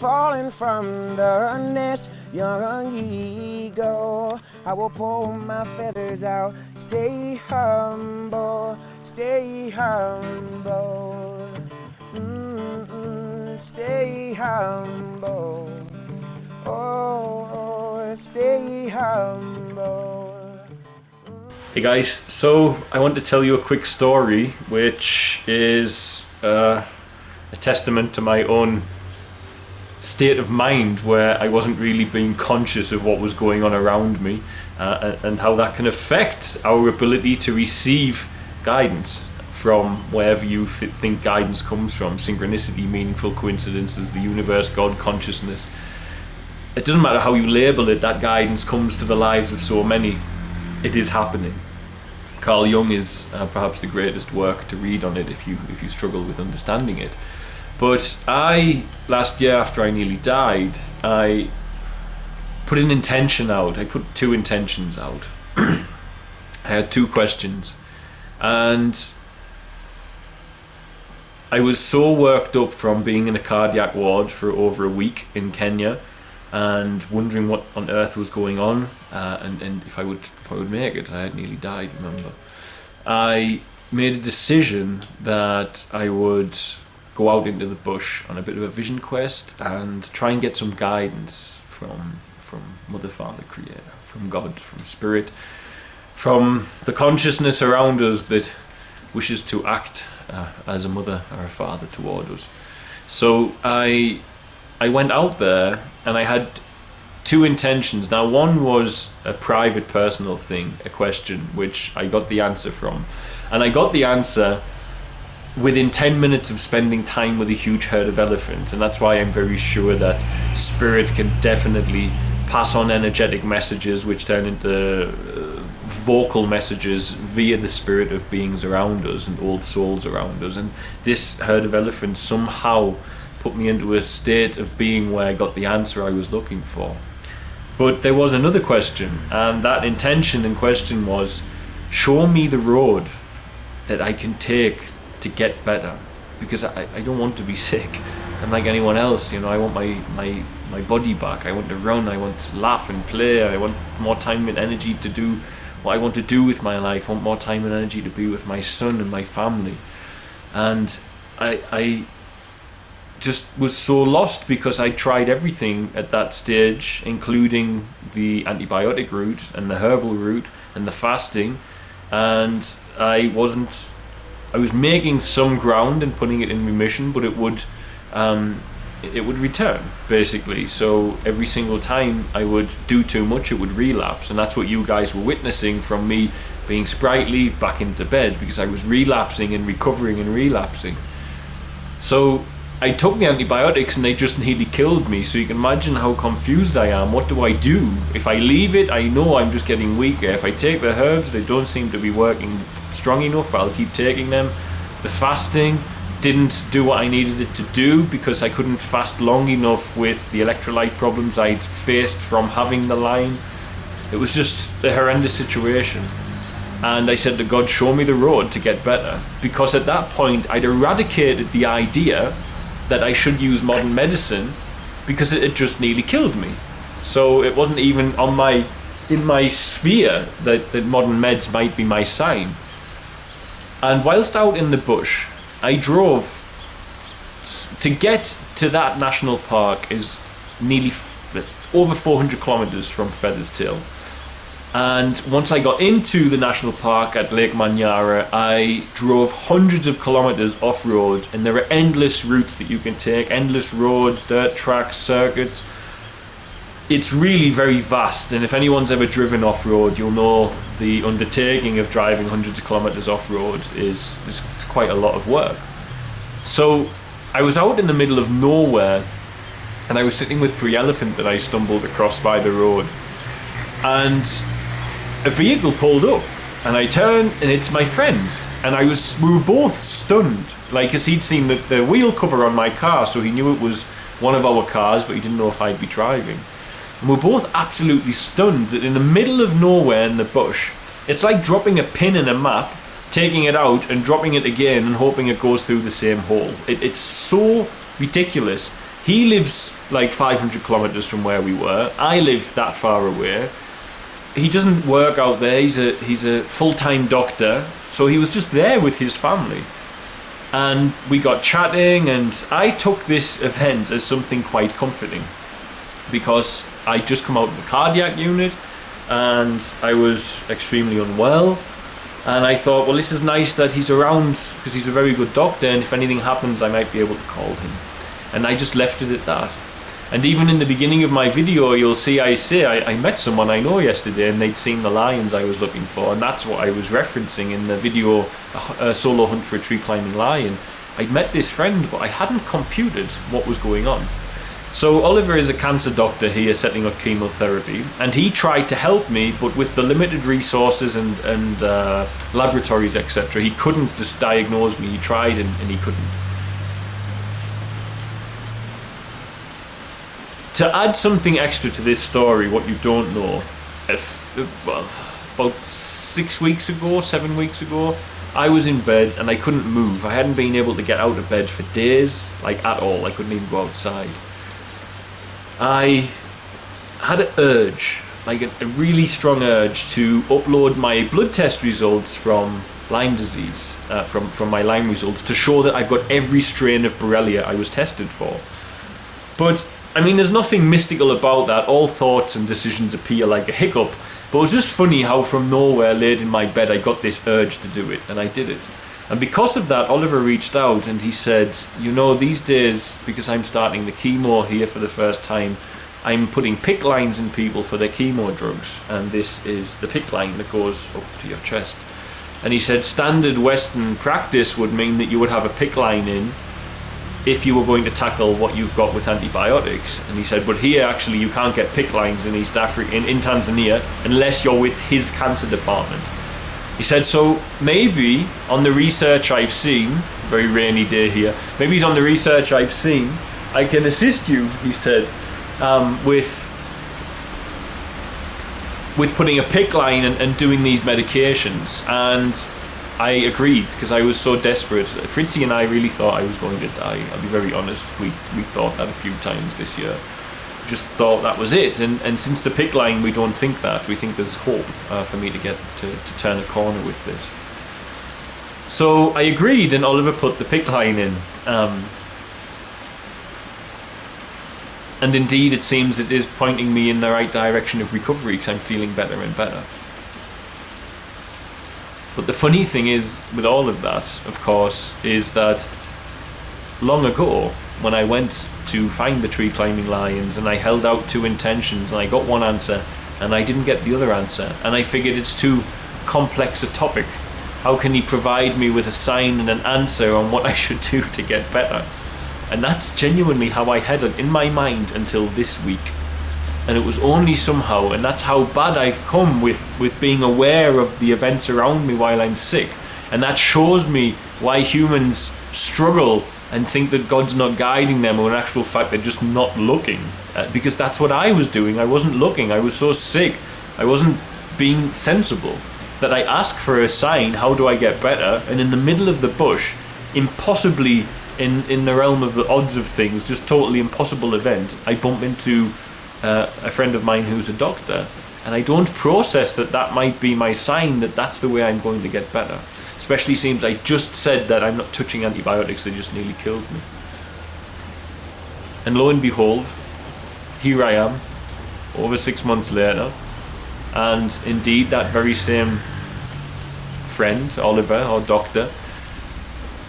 falling from the nest, young eagle. I will pull my feathers out, stay humble, stay humble, stay humble, oh, stay humble. Hey guys, so I want to tell you a quick story which is a testament to my own state of mind, where I wasn't really being conscious of what was going on around me, and how that can affect our ability to receive guidance from wherever you think guidance comes from. Synchronicity, meaningful coincidences, the universe, God, consciousness. It doesn't matter how you label it, that guidance comes to the lives of so many. It is happening. Carl Jung is perhaps the greatest work to read on it if you struggle with understanding it. But last year after I nearly died, I put an intention out. I put 2 intentions out. I had 2 questions, and I was so worked up from being in a cardiac ward for over a week in Kenya and wondering what on earth was going on, and if I would make it. I had nearly died, remember. I made a decision that I would go out into the bush on a bit of a vision quest and try and get some guidance from Mother, Father, Creator, from God, from Spirit, from the consciousness around us that wishes to act as a mother or a father toward us. So I went out there and I had 2 intentions. Now, one was a private, personal thing, a question which I got the answer from, and I got the answer within 10 minutes of spending time with a huge herd of elephants. And that's why I'm very sure that Spirit can definitely pass on energetic messages which turn into vocal messages via the spirit of beings around us and old souls around us. And this herd of elephants somehow put me into a state of being where I got the answer I was looking for. But there was another question, and that intention and question was, show me the road that I can take to get better, because I don't want to be sick. I'm like anyone else, you know. I want my body back. I want to run, I want to laugh and play, I want more time and energy to do what I want to do with my life. I want more time and energy to be with my son and my family. And I just was so lost because I tried everything at that stage, including the antibiotic route and the herbal route and the fasting, and I was making some ground and putting it in remission, but it would return, basically. So every single time I would do too much, it would relapse, and that's what you guys were witnessing from me being sprightly back into bed, because I was relapsing and recovering and relapsing. So I took the antibiotics and they just nearly killed me. So you can imagine how confused I am. What do I do? If I leave it, I know I'm just getting weaker. If I take the herbs, they don't seem to be working strong enough, but I'll keep taking them. The fasting didn't do what I needed it to do because I couldn't fast long enough with the electrolyte problems I'd faced from having the line. It was just a horrendous situation. And I said to God, show me the road to get better. Because at that point, I'd eradicated the idea that I should use modern medicine because it had just nearly killed me. So it wasn't even in my sphere that modern meds might be my sign. And whilst out in the bush, I drove to get to that national park is nearly over 400 kilometers from Feather's Tail. And once I got into the national park at Lake Wanyama, I drove hundreds of kilometers off-road, and there are endless routes that you can take, endless roads, dirt tracks, circuits. It's really very vast, and if anyone's ever driven off-road, you'll know the undertaking of driving hundreds of kilometers off-road is quite a lot of work. So I was out in the middle of nowhere, and I was sitting with 3 elephants that I stumbled across by the road, and a vehicle pulled up, and I turned, and it's my friend, and we were both stunned, like, as he'd seen the wheel cover on my car, so he knew it was one of our cars, but he didn't know if I'd be driving. And we're both absolutely stunned that in the middle of nowhere in the bush, it's like dropping a pin in a map, taking it out and dropping it again and hoping it goes through the same hole. It's so ridiculous. He lives like 500 kilometers from where we were. I live that far away. He doesn't work out there. He's a full-time doctor, so he was just there with his family. And we got chatting, and I took this event as something quite comforting, because I just come out of the cardiac unit and I was extremely unwell, and I thought, well, this is nice that he's around, because he's a very good doctor, and if anything happens I might be able to call him. And I just left it at that. And even in the beginning of my video, you'll see I met someone I know yesterday, and they'd seen the lions I was looking for, and that's what I was referencing in the video, a solo hunt for a tree climbing lion. I'd met this friend, but I hadn't computed what was going on. So Oliver is a cancer doctor here setting up chemotherapy, and he tried to help me, but with the limited resources and laboratories, etc., he couldn't just diagnose me. He tried and he couldn't. To add something extra to this story, what you don't know, about 7 weeks ago, I was in bed and I couldn't move. I hadn't been able to get out of bed for days, like at all. I couldn't even go outside. I had an urge, like a really strong urge, to upload my blood test results from Lyme disease, from my Lyme results, to show that I've got every strain of Borrelia I was tested for. But I mean, there's nothing mystical about that. All thoughts and decisions appear like a hiccup. But it was just funny how from nowhere, laid in my bed, I got this urge to do it, and I did it. And because of that, Oliver reached out and he said, you know, these days, because I'm starting the chemo here for the first time, I'm putting PICC lines in people for their chemo drugs. And this is the PICC line that goes up to your chest. And he said standard Western practice would mean that you would have a PICC line in if you were going to tackle what you've got with antibiotics. And he said, but here actually you can't get PICC lines in East Africa, in Tanzania, unless you're with his cancer department. He said, so maybe on the research I've seen, very rainy day here, maybe he's on the research I've seen, I can assist you, he said, with putting a PICC line and doing these medications. And I agreed, because I was so desperate. Fritzy and I really thought I was going to die. I'll be very honest. We thought that a few times this year. Just thought that was it. And since the PICC line, we don't think that. We think there's hope for me to get to turn a corner with this. So I agreed, and Oliver put the PICC line in. And indeed, it seems it is pointing me in the right direction of recovery, because I'm feeling better and better. But the funny thing is, with all of that, of course, is that long ago, when I went to find the tree climbing lions and I held out 2 intentions and I got one answer and I didn't get the other answer, and I figured it's too complex a topic. How can he provide me with a sign and an answer on what I should do to get better? And that's genuinely how I had it in my mind until this week. And it was only somehow, and that's how bad I've come with being aware of the events around me while I'm sick. And that shows me why humans struggle and think that God's not guiding them, or in actual fact they're just not looking. Because that's what I was doing. I wasn't looking. I was so sick. I wasn't being sensible. That I ask for a sign, how do I get better? And in the middle of the bush, impossibly in the realm of the odds of things, just totally impossible event, I bump into a friend of mine who's a doctor, and I don't process that might be my sign, that's the way I'm going to get better. Especially seems I just said that I'm not touching antibiotics, they just nearly killed me. And lo and behold, here I am, over 6 months later, and indeed that very same friend, Oliver, or doctor,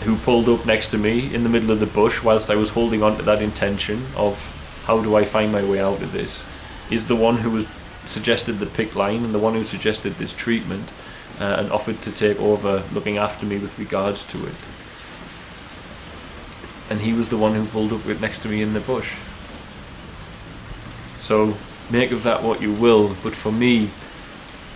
who pulled up next to me in the middle of the bush whilst I was holding on to that intention of how do I find my way out of this, is the one who was suggested the PICC line and the one who suggested this treatment and offered to take over looking after me with regards to it. And he was the one who pulled up next to me in the bush. So make of that what you will, but for me,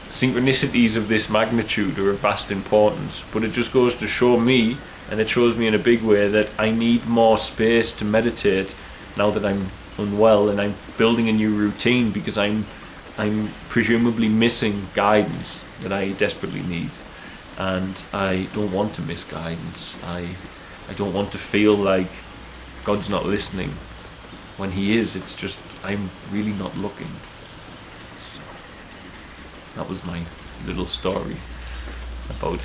synchronicities of this magnitude are of vast importance. But it just goes to show me, and it shows me in a big way, that I need more space to meditate now that I'm unwell, and I'm building a new routine because I'm presumably missing guidance that I desperately need, and I don't want to miss guidance. I don't want to feel like God's not listening. when he is, it's just, I'm really not looking. So, that was my little story about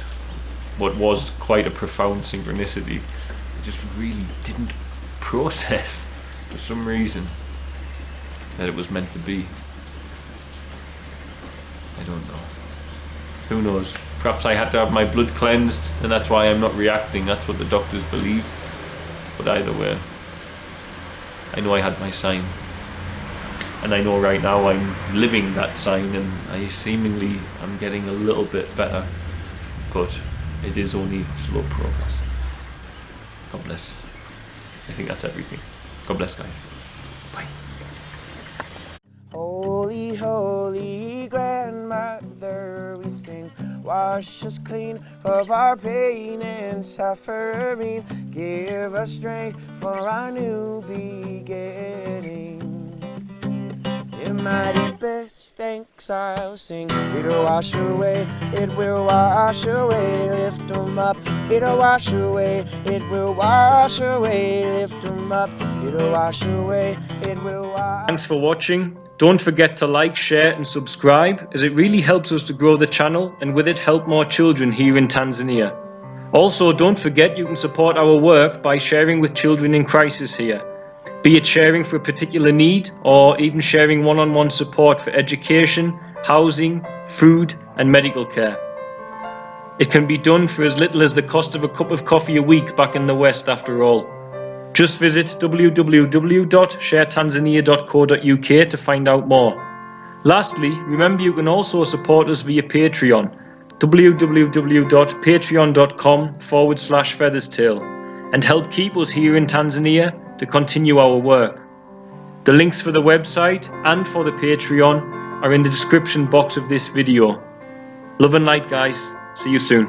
what was quite a profound synchronicity. I just really didn't process for some reason that it was meant to be. I don't know. Who knows? Perhaps I had to have my blood cleansed and that's why I'm not reacting. That's what the doctors believe. But either way, I know I had my sign. And I know right now I'm living that sign, and I seemingly am getting a little bit better. But it is only slow progress. God bless. I think that's everything. God bless, guys. Bye. Holy, holy grandmother, we sing, wash us clean of our pain and suffering. Give us strength for our new beginnings. In my deepest thanks I'll sing. It'll wash away, it will wash away. Lift 'em up, it'll wash away. It will wash away, lift 'em up. It'll wash away, it will wash. Thanks for watching. Don't forget to like, share and subscribe, as it really helps us to grow the channel and with it help more children here in Tanzania. Also, don't forget you can support our work by sharing with children in crisis here, be it sharing for a particular need or even sharing one-on-one support for education, housing, food and medical care. It can be done for as little as the cost of a cup of coffee a week back in the West after all. Just visit www.sharetanzania.co.uk to find out more. Lastly, remember you can also support us via Patreon, www.patreon.com/featherstail, and help keep us here in Tanzania to continue our work. The links for the website and for the Patreon are in the description box of this video. Love and light, guys. See you soon.